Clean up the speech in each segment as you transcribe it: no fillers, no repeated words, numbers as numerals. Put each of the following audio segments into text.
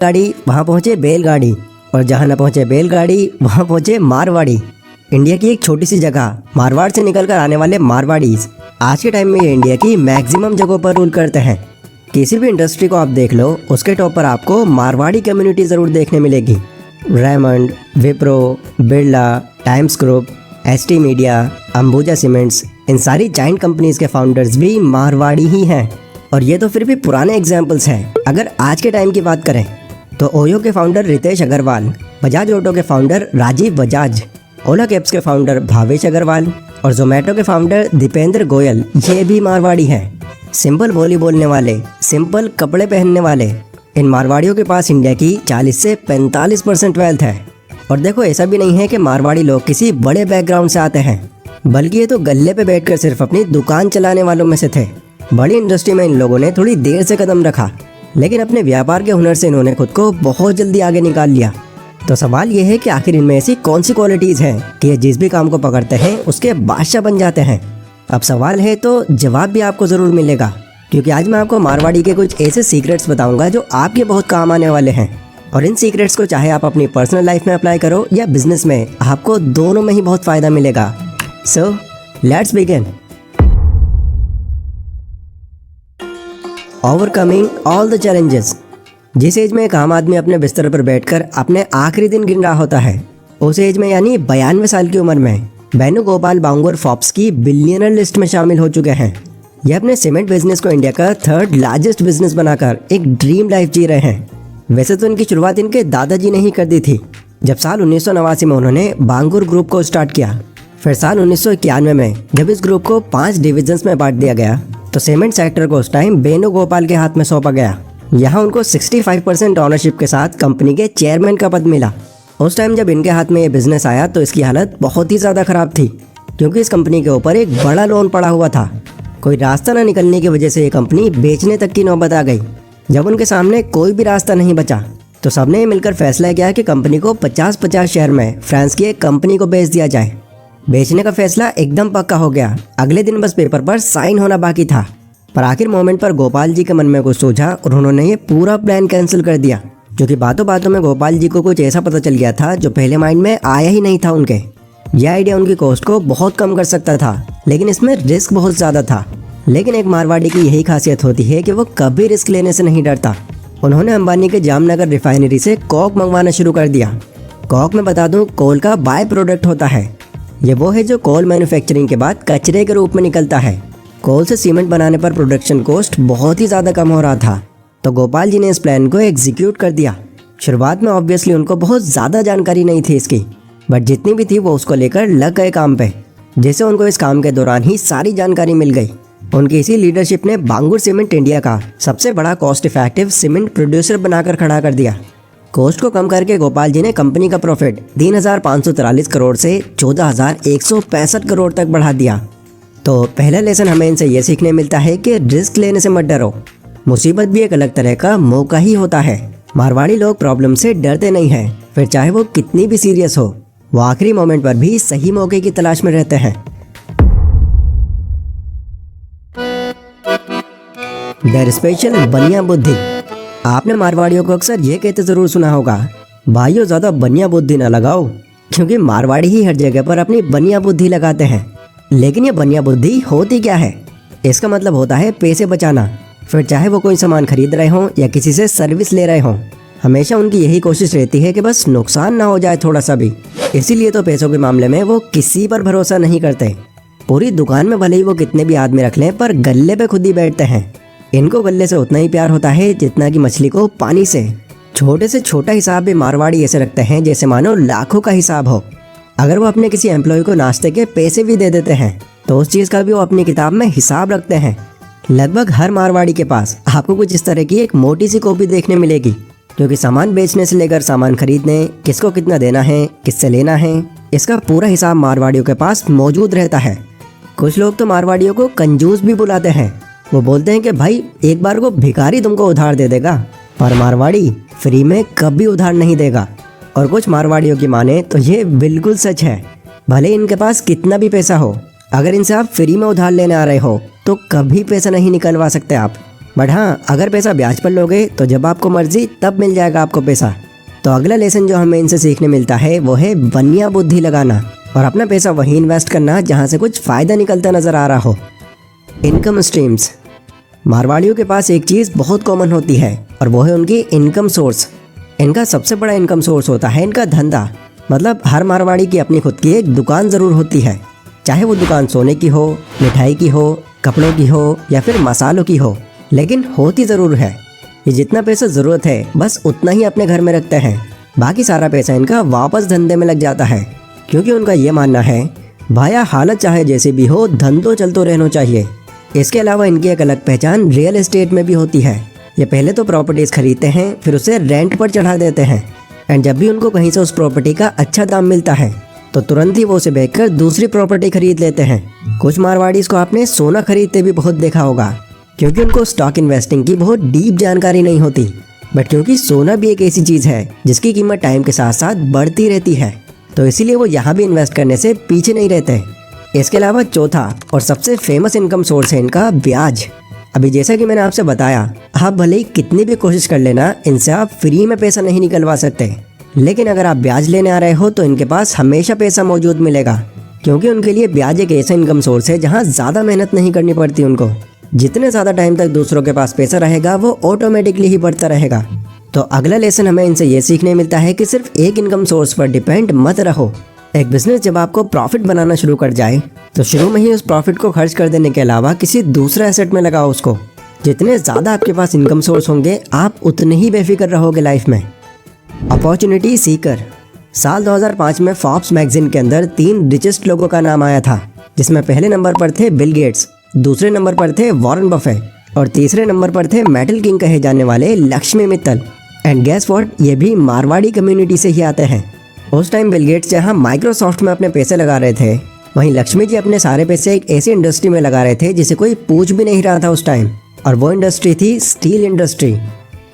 गाड़ी वहाँ पहुँचे बैलगाड़ी, और जहाँ न पहुँचे बैलगाड़ी वहाँ पहुँचे मारवाड़ी। इंडिया की एक छोटी सी जगह मारवाड़ से निकल कर आने वाले मारवाड़ीज आज के टाइम में ये इंडिया की मैक्सिमम जगहों पर रूल करते हैं। किसी भी इंडस्ट्री को आप देख लो, उसके टॉप पर आपको मारवाड़ी कम्युनिटी ज़रूर देखने मिलेगी। Raymond, Wipro, Birla, Times group, ST media, Ambuja cements, इन सारी जाइंट कंपनीज के फाउंडर्स भी मारवाड़ी ही हैं। और ये तो फिर भी पुराने एग्जाम्पल्स हैं। अगर आज के टाइम की बात करें तो ओयो के फाउंडर रितेश अग्रवाल, बजाज ऑटो के फाउंडर राजीव बजाज, ओला कैब्स के फाउंडर भावेश अग्रवाल और जोमेटो के फाउंडर दीपेंद्र गोयल, ये भी मारवाड़ी हैं। सिंपल बोली बोलने वाले, सिंपल कपड़े पहनने वाले, इन मारवाड़ियों के पास इंडिया की 40 से 45% वेल्थ है। और देखो, ऐसा भी नहीं है कि मारवाड़ी लोग किसी बड़े बैकग्राउंड से आते हैं, बल्कि ये तो गल्ले पे बैठकर सिर्फ अपनी दुकान चलाने वालों में से थे। बड़ी इंडस्ट्री में इन लोगों ने थोड़ी देर से कदम रखा, लेकिन अपने व्यापार के हुनर से इन्होंने खुद को बहुत जल्दी आगे निकाल लिया। तो सवाल ये है कि आखिर इनमें ऐसी कौन सी क्वालिटीज़ हैं कि ये जिस भी काम को पकड़ते हैं उसके बादशाह बन जाते हैं। अब सवाल है तो जवाब भी आपको ज़रूर मिलेगा, क्योंकि आज मैं आपको मारवाड़ी के कुछ ऐसे सीक्रेट्स बताऊंगा जो आपके बहुत काम आने वाले हैं। और इन सीक्रेट्स को चाहे आप अपनी पर्सनल लाइफ में अप्लाई करो या बिजनेस में, आपको दोनों में ही बहुत फ़ायदा मिलेगा। So let's begin. Overcoming all the challenges. जिस एज में एक आम आदमी अपने बिस्तर पर बैठकर अपने आखिरी दिन गिन रहा होता है, उस एज में यानी 92 साल की उम्र में वेणुगोपाल बांगुर फोर्ब्स की बिलियनर लिस्ट में शामिल हो चुके हैं। ये अपने सीमेंट बिजनेस को इंडिया का 3rd लार्जेस्ट बिजनेस बनाकर एक ड्रीम लाइफ जी रहे हैं। वैसे तो इनकी शुरुआत इनके दादाजी ने ही कर दी थी, जब साल 1989 में उन्होंने बांगुर ग्रुप को स्टार्ट किया। फिर साल 1991 में जब इस ग्रुप को 5 डिविजन्स में बांट दिया गया, तो सीमेंट सेक्टर को उस टाइम वेणुगोपाल के हाथ में सौंपा गया। यहाँ उनको 65% ऑनरशिप के साथ कंपनी के चेयरमैन का पद मिला। उस टाइम जब इनके हाथ में ये बिजनेस आया तो इसकी हालत बहुत ही ज़्यादा ख़राब थी, क्योंकि इस कंपनी के ऊपर एक बड़ा लोन पड़ा हुआ था। कोई रास्ता न निकलने की वजह से ये कंपनी बेचने तक की नौबत आ गई। जब उनके सामने कोई भी रास्ता नहीं बचा, तो सबने मिलकर फैसला किया कि कंपनी को 50-50 शेयर में फ्रांस की एक कंपनी को बेच दिया जाए। बेचने का फैसला एकदम पक्का हो गया। अगले दिन बस पेपर पर साइन होना बाकी था। पर आखिर मोमेंट पर गोपाल जी के मन में कुछ सोचा और उन्होंने ये पूरा प्लान कैंसिल कर दिया, क्योंकि बातों बातों में गोपाल जी को कुछ ऐसा पता चल गया था जो पहले माइंड में आया ही नहीं था उनके। यह आइडिया उनकी कॉस्ट को बहुत कम कर सकता था, लेकिन इसमें रिस्क बहुत ज़्यादा था। लेकिन एक मारवाड़ी की यही खासियत होती है कि वो कभी रिस्क लेने से नहीं डरता। उन्होंने अंबानी के जामनगर रिफाइनरी से कोक मंगवाना शुरू कर दिया। कोक में बता दूं, कोल का बाय प्रोडक्ट होता है। ये वो है जो कोल मैन्युफैक्चरिंग के बाद कचरे के रूप में निकलता है। कोल से सीमेंट बनाने पर प्रोडक्शन कॉस्ट बहुत ही ज़्यादा कम हो रहा था, तो गोपाल जी ने इस प्लान को एग्जीक्यूट कर दिया। शुरुआत में ऑब्वियसली उनको बहुत ज़्यादा जानकारी नहीं थी इसकी, बट जितनी भी थी वो उसको लेकर लग गए काम पे, जिससे उनको इस काम के दौरान ही सारी जानकारी मिल गई। उनकी इसी लीडरशिप ने बांगुर सीमेंट इंडिया का सबसे बड़ा कॉस्ट इफेक्टिव सीमेंट प्रोड्यूसर बनाकर खड़ा कर दिया। कॉस्ट को कम करके गोपाल जी ने कंपनी का प्रॉफिट 3,543 करोड़ से 14,165 करोड़ तक बढ़ा दिया। तो पहला लेसन हमें इनसे ये सीखने मिलता है कि रिस्क लेने से मत डरो। मुसीबत भी एक अलग तरह का मौका ही होता है। मारवाड़ी लोग प्रॉब्लम से डरते नहीं हैं, फिर चाहे वो कितनी भी सीरियस हो, वो आखिरी मोमेंट पर भी सही मौके की तलाश में रहते हैं। देयर स्पेशल बनिया बुद्धि। आपने मारवाड़ियों को अक्सर ये कहते ज़रूर सुना होगा, भाइयों ज़्यादा बनिया बुद्धि ना लगाओ, क्योंकि मारवाड़ी ही हर जगह पर अपनी बनिया बुद्धि लगाते हैं। लेकिन ये बनिया बुद्धि होती क्या है? इसका मतलब होता है पैसे बचाना। फिर चाहे वो कोई सामान खरीद रहे हों या किसी से सर्विस ले रहे हों, हमेशा उनकी यही कोशिश रहती है कि बस नुकसान ना हो जाए थोड़ा सा भी। इसीलिए तो पैसों के मामले में वो किसी पर भरोसा नहीं करते। पूरी दुकान में भले ही वो कितने भी आदमी रख लें, पर गल्ले पे खुद ही बैठते हैं। इनको गल्ले से उतना ही प्यार होता है जितना कि मछली को पानी से। छोटे से छोटा हिसाब भी मारवाड़ी ऐसे रखते हैं जैसे मानो लाखों का हिसाब हो। अगर वो अपने किसी एम्प्लॉय को नाश्ते के पैसे भी दे देते हैं, तो उस चीज़ का भी वो अपनी किताब में हिसाब रखते हैं। लगभग हर मारवाड़ी के पास आपको कुछ इस तरह की एक मोटी सी कॉपी देखने मिलेगी, क्योंकि सामान बेचने से लेकर सामान खरीदने, किसको कितना देना है, किससे लेना है, इसका पूरा हिसाब मारवाड़ियों के पास मौजूद रहता है। कुछ लोग तो मारवाड़ियों को कंजूस भी बुलाते हैं। वो बोलते हैं कि भाई एक बार को भिखारी तुमको उधार दे देगा, पर मारवाड़ी फ्री में कभी उधार नहीं देगा। और कुछ मारवाड़ियों की माने तो ये बिल्कुल सच है। भले इनके पास कितना भी पैसा हो, अगर इनसे आप फ्री में उधार लेने आ रहे हो तो कभी पैसा नहीं निकलवा सकते आप। बट हाँ, अगर पैसा ब्याज पर लोगे तो जब आपको मर्जी तब मिल जाएगा आपको पैसा। तो अगला लेसन जो हमें इनसे सीखने मिलता है वो है बनिया बुद्धि लगाना और अपना पैसा वहीं इन्वेस्ट करना जहाँ से कुछ फ़ायदा निकलता नज़र आ रहा हो। Income streams. मारवाड़ियों के पास एक चीज़ बहुत कॉमन होती है और वो है उनकी इनकम सोर्स। इनका सबसे बड़ा इनकम सोर्स होता है इनका धंधा। मतलब हर मारवाड़ी की अपनी खुद की एक दुकान ज़रूर होती है, चाहे वो दुकान सोने की हो, मिठाई की हो, कपड़ों की हो या फिर मसालों की हो, लेकिन होती ज़रूर है। ये जितना पैसा ज़रूरत है बस उतना ही अपने घर में रखते हैं, बाकी सारा पैसा इनका वापस धंधे में लग जाता है, क्योंकि उनका ये मानना है भाया हालत चाहे जैसे भी हो धंधो चलते रहना चाहिए। इसके अलावा इनकी एक अलग पहचान रियल एस्टेट में भी होती है। ये पहले तो प्रॉपर्टीज़ खरीदते हैं, फिर उसे रेंट पर चढ़ा देते हैं एंड जब भी उनको कहीं से उस प्रॉपर्टी का अच्छा दाम मिलता है तो तुरंत ही वो उसे बेचकर दूसरी प्रॉपर्टी खरीद लेते हैं। कुछ मारवाड़ीज़ को आपने सोना खरीदते भी बहुत देखा होगा, क्योंकि उनको स्टॉक इन्वेस्टिंग की बहुत डीप जानकारी नहीं होती, बट क्योंकि सोना भी एक ऐसी चीज़ है जिसकी कीमत टाइम के साथ साथ बढ़ती रहती है, तो इसीलिए वो यहाँ भी इन्वेस्ट करने से पीछे नहीं रहते। इसके अलावा चौथा और सबसे फेमस इनकम सोर्स है इनका ब्याज। अभी जैसा कि मैंने आपसे बताया, आप भले ही कितनी भी कोशिश कर लेना, इनसे आप फ्री में पैसा नहीं निकलवा सकते, लेकिन अगर आप ब्याज लेने आ रहे हो तो इनके पास हमेशा पैसा मौजूद मिलेगा, क्योंकि उनके लिए ब्याज एक ऐसा इनकम सोर्स है जहाँ ज़्यादा मेहनत नहीं करनी पड़ती उनको। जितने ज़्यादा टाइम तक दूसरों के पास पैसा रहेगा वो ऑटोमेटिकली ही बढ़ता रहेगा। तो अगला लेसन हमें इनसे ये सीखने मिलता है कि सिर्फ एक इनकम सोर्स पर डिपेंड मत रहो। एक बिजनेस जब आपको प्रॉफिट बनाना शुरू कर जाए तो शुरू में ही उस प्रॉफिट को खर्च कर देने के अलावा किसी दूसरे एसेट में लगाओ उसको। जितने ज़्यादा आपके पास इनकम सोर्स होंगे आप उतने ही बेफिक्र रहोगे लाइफ में। अपॉर्चुनिटी सीकर। साल 2005 में फोर्ब्स मैगजीन के अंदर 3 रिचेस्ट लोगों का नाम आया था, जिसमें पहले नंबर पर थे बिल गेट्स, दूसरे नंबर पर थे वॉरेन बफेट और तीसरे नंबर पर थे मेटल किंग कहे जाने वाले Lakshmi Mittal. And guess what, ये भी मारवाड़ी कम्युनिटी से ही आते हैं। उस टाइम बिल गेट्स जहाँ माइक्रोसॉफ्ट में अपने पैसे लगा रहे थे, वहीं लक्ष्मी जी अपने सारे पैसे एक ऐसी इंडस्ट्री में लगा रहे थे जिसे कोई पूछ भी नहीं रहा था उस टाइम, और वो इंडस्ट्री थी स्टील इंडस्ट्री।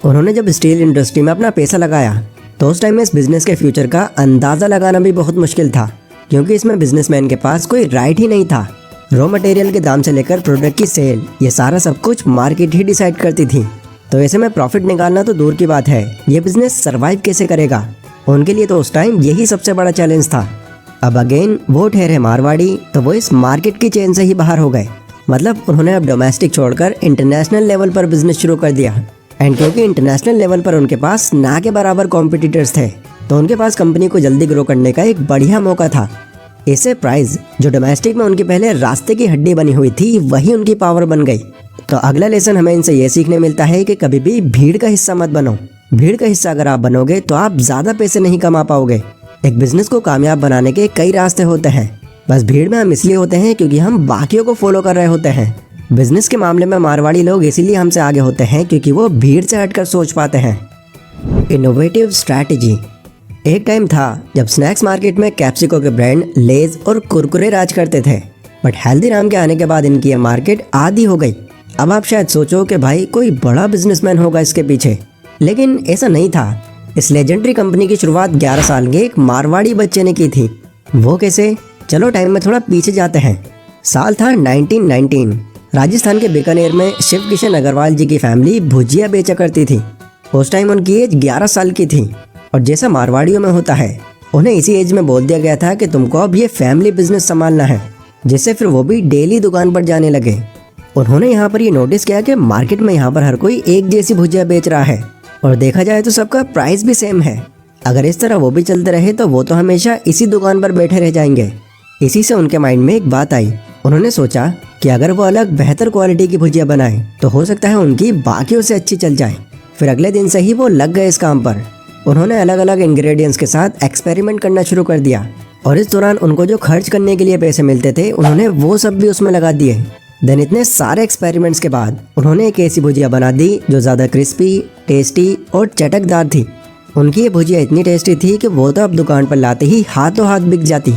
उन्होंने जब स्टील इंडस्ट्री में अपना पैसा लगाया तो उस टाइम में इस बिज़नेस के फ्यूचर का अंदाज़ा लगाना भी बहुत मुश्किल था, क्योंकि इसमें बिजनेसमैन के पास कोई राइट ही नहीं था। रॉ मटेरियल के दाम से लेकर प्रोडक्ट की सेल, ये सारा सब कुछ मार्केट ही डिसाइड करती थी। तो ऐसे में प्रॉफिट निकालना तो दूर की बात है, ये बिजनेस सर्वाइव कैसे करेगा, उनके लिए तो उस टाइम यही सबसे बड़ा चैलेंज था। अब अगेन वो ठहरे मारवाड़ी, तो वो इस मार्केट की चेन से ही बाहर हो गए। मतलब उन्होंने अब डोमेस्टिक छोड़कर इंटरनेशनल लेवल पर बिजनेस शुरू कर दिया। एंड क्योंकि इंटरनेशनल लेवल पर उनके पास ना के बराबर कॉम्पिटिटर्स थे, तो उनके पास कंपनी को जल्दी ग्रो करने का एक बढ़िया मौका था। इससे प्राइस, जो डोमेस्टिक में उनकी पहले रास्ते की हड्डी बनी हुई थी, वही उनकी पावर बन गई। तो अगला लेसन हमें इनसे ये सीखने मिलता है कि कभी भी भीड़ का हिस्सा मत बनो। भीड़ का हिस्सा अगर आप बनोगे तो आप ज़्यादा पैसे नहीं कमा पाओगे। एक बिजनेस को कामयाब बनाने के कई रास्ते होते हैं, बस भीड़ में हम इसलिए होते हैं क्योंकि हम बाकियों को फॉलो कर रहे होते हैं। बिजनेस के मामले में मारवाड़ी लोग इसीलिए हमसे आगे होते हैं क्योंकि वो भीड़ से हटकर सोच पाते हैं। Innovative strategy. एक टाइम था जब स्नैक्स मार्केट में कैप्सिको के ब्रांड लेज और कुरकुरे राज करते थे, बट हल्दीराम के आने के बाद इनकी ये मार्केट आधी हो गई। अब आप शायद सोचो कि भाई कोई बड़ा बिजनेसमैन होगा इसके पीछे, लेकिन ऐसा नहीं था। इस लेजेंडरी कंपनी की शुरुआत 11 साल के एक मारवाड़ी बच्चे ने की थी। वो कैसे? चलो टाइम में थोड़ा पीछे जाते हैं। साल था 1919। राजस्थान के बीकानेर में शिव किशन अग्रवाल जी की फैमिली भुजिया बेचा करती थी। उस टाइम उनकी एज 11 साल की थी, और जैसा मारवाड़ियों में होता है, उन्हें इसी एज में बोल दिया गया था कि तुमको अब ये फैमिली बिजनेस संभालना है, जिससे फिर वो भी डेली दुकान पर जाने लगे। उन्होंने यहाँ पर ये नोटिस किया कि मार्केट में यहाँ पर हर कोई एक जैसी भुजिया बेच रहा है, और देखा जाए तो सबका प्राइस भी सेम है। अगर इस तरह वो भी चलते रहे तो वो तो हमेशा इसी दुकान पर बैठे रह जाएंगे। इसी से उनके माइंड में एक बात आई। उन्होंने सोचा कि अगर वो अलग बेहतर क्वालिटी की भुजिया बनाए तो हो सकता है उनकी बाकियों से अच्छी चल जाए। फिर अगले दिन से ही वो लग गए इस काम पर। उन्होंने अलग अलग इंग्रेडिएंट्स के साथ एक्सपेरिमेंट करना शुरू कर दिया, और इस दौरान उनको जो खर्च करने के लिए पैसे मिलते थे उन्होंने वो सब भी उसमें लगा दिए। देन इतने सारे एक्सपेरिमेंट्स के बाद उन्होंने एक ऐसी भुजिया बना दी जो ज़्यादा क्रिस्पी, टेस्टी और चटकदार थी। उनकी ये भुजिया इतनी टेस्टी थी कि वो तो अब दुकान पर लाते ही हाथों हाथ बिक जाती।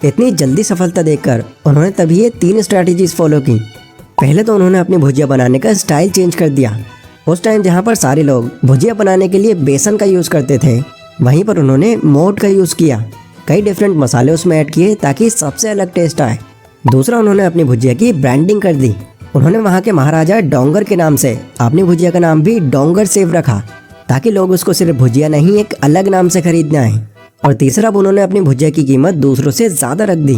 इतनी जल्दी सफलता देखकर उन्होंने तभी ये 3 स्ट्रैटेजीज फॉलो की। पहले तो उन्होंने अपनी भुजिया बनाने का स्टाइल चेंज कर दिया। उस टाइम जहाँ पर सारे लोग भुजिया बनाने के लिए बेसन का यूज़ करते थे, वहीं पर उन्होंने मोठ का यूज़ किया। कई डिफरेंट मसाले उसमें ऐड किए ताकि सबसे अलग टेस्ट आए। दूसरा, उन्होंने अपनी भुजिया की ब्रांडिंग कर दी। उन्होंने वहाँ के महाराजा डोंगर के नाम से अपनी भुजिया का नाम भी डोंगर सेव रखा, ताकि लोग उसको सिर्फ भुजिया नहीं एक अलग नाम से खरीदने आए। और तीसरा, अब उन्होंने अपनी भुजिया की कीमत दूसरों से ज़्यादा रख दी,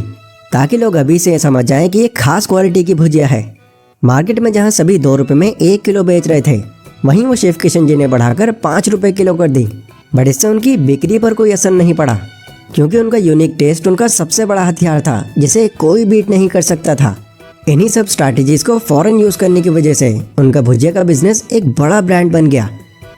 ताकि लोग अभी से समझ जाएं कि ये खास क्वालिटी की भुजिया है। मार्केट में जहाँ सभी 2 रुपये में 1 किलो बेच रहे थे, वहीं वो शेफ किशन जी ने बढ़ाकर 5 रुपये किलो कर दी। बट इससे उनकी बिक्री पर कोई असर नहीं पड़ा, क्योंकि उनका यूनिक टेस्ट उनका सबसे बड़ा हथियार था, जिसे कोई बीट नहीं कर सकता था। इन्हीं सब स्ट्रैटेजीज को फौरन यूज़ करने की वजह से उनका भुजिया का बिजनेस एक बड़ा ब्रांड बन गया।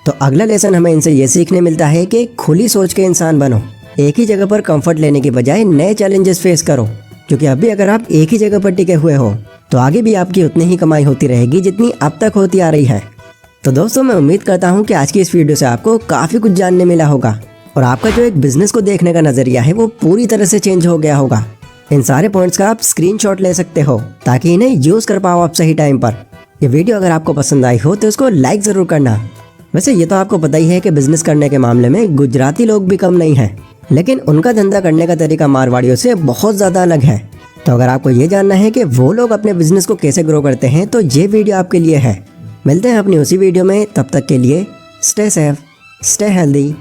तो अगला लेसन हमें इनसे ये सीखने मिलता है कि खुली सोच के इंसान बनो। एक ही जगह पर कंफर्ट लेने की बजाय नए चैलेंजेस फेस करो, क्योंकि अभी अगर आप एक ही जगह पर टिके हुए हो तो आगे भी आपकी उतनी ही कमाई होती रहेगी जितनी अब तक होती आ रही है। तो दोस्तों, मैं उम्मीद करता हूँ कि आज की इस वीडियो से आपको काफ़ी कुछ जानने मिला होगा और आपका जो एक बिजनेस को देखने का नज़रिया है वो पूरी तरह से चेंज हो गया होगा। इन सारे पॉइंट्स का आप स्क्रीनशॉट ले सकते हो, ताकि इन्हें यूज़ कर पाओ आप सही टाइम पर। ये वीडियो अगर आपको पसंद आई हो तो इसको लाइक ज़रूर करना। वैसे ये तो आपको पता ही है कि बिजनेस करने के मामले में गुजराती लोग भी कम नहीं हैं, लेकिन उनका धंधा करने का तरीका मारवाड़ियों से बहुत ज़्यादा अलग है। तो अगर आपको ये जानना है कि वो लोग अपने बिजनेस को कैसे ग्रो करते हैं तो ये वीडियो आपके लिए है। मिलते हैं अपनी उसी वीडियो में, तब तक के लिए स्टे सेफ, स्टे हेल्दी।